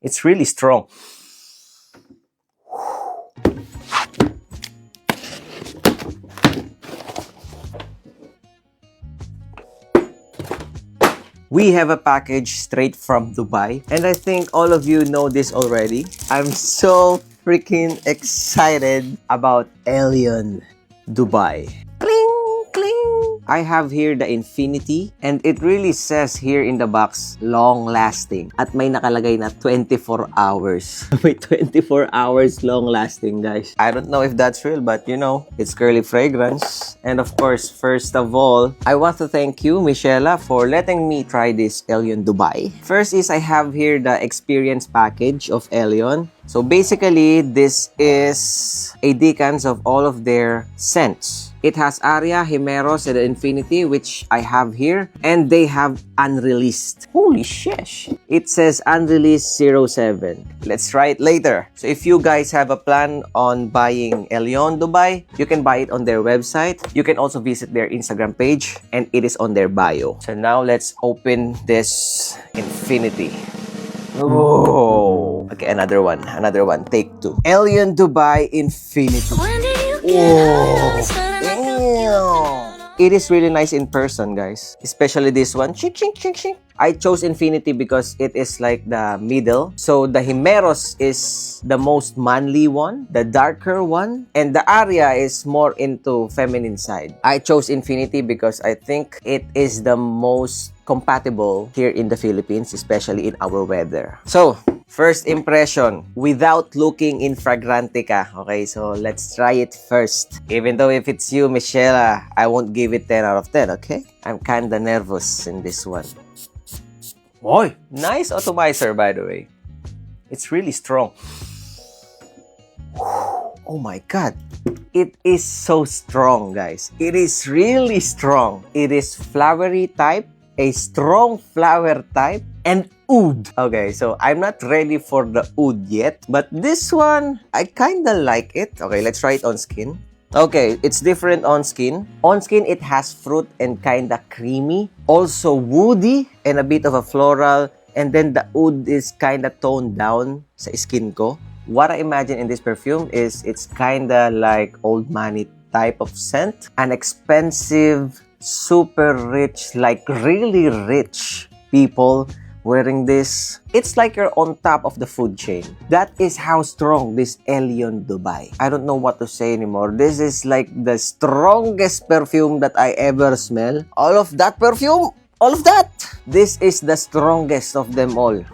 It's really strong. We have a package straight from Dubai, and I think all of you know this already. I'm so freaking excited about Elion Dubai. Cling, cling. I have here the Infinity, and it really says here in the box, long lasting. At may nakalagay na 24 hours. May 24 hours long lasting, guys. I don't know if that's real, but you know, it's Curly Fragrance. And of course, first of all, I want to thank you, Michela, for letting me try this Elion Dubai. First is I have here the experience package of Elion. So basically, this is a decant of all of their scents. It has Aria, Himeros, and Infinity, which I have here. And they have unreleased. Holy sheesh! It says unreleased 07. Let's try it later. So if you guys have a plan on buying Elion Dubai, you can buy it on their website. You can also visit their Instagram page, and it is on their bio. So now let's open this Infinity. Oh, okay, another one, take two. Elion Dubai Infinity. Oh, damn. It is really nice in person, guys. Especially this one. Ching, ching, ching, ching. I chose Infinity because it is like the middle. So the Himeros is the most manly one, the darker one, and the Aria is more into feminine side. I chose Infinity because I think it is the most compatible here in the Philippines, especially in our weather. So, first impression, without looking in Fragrante ka. Okay, so let's try it first. Even though if it's you, Michelle, I won't give it 10 out of 10, okay? I'm kinda nervous in this one. Boy, nice atomizer, by the way. It's really strong. Oh my God. It is so strong, guys. It is really strong. It is flowery type, a strong flower type, and oud. Okay, so I'm not ready for the oud yet, but this one, I kinda like it. Okay, let's try it on skin. Okay, it's different on skin. On skin, it has fruit and kinda creamy. Also woody and a bit of a floral. And then the oud is kinda toned down sa skin ko. What I imagine in this perfume is it's kinda like Old Money type of scent. An expensive, super rich, like really rich people wearing this. It's like you're on top of the food chain. That is how strong this Elion Dubai. I don't know what to say anymore. This is like the strongest perfume that I ever smell. All of that perfume, all of that. This is the strongest of them all.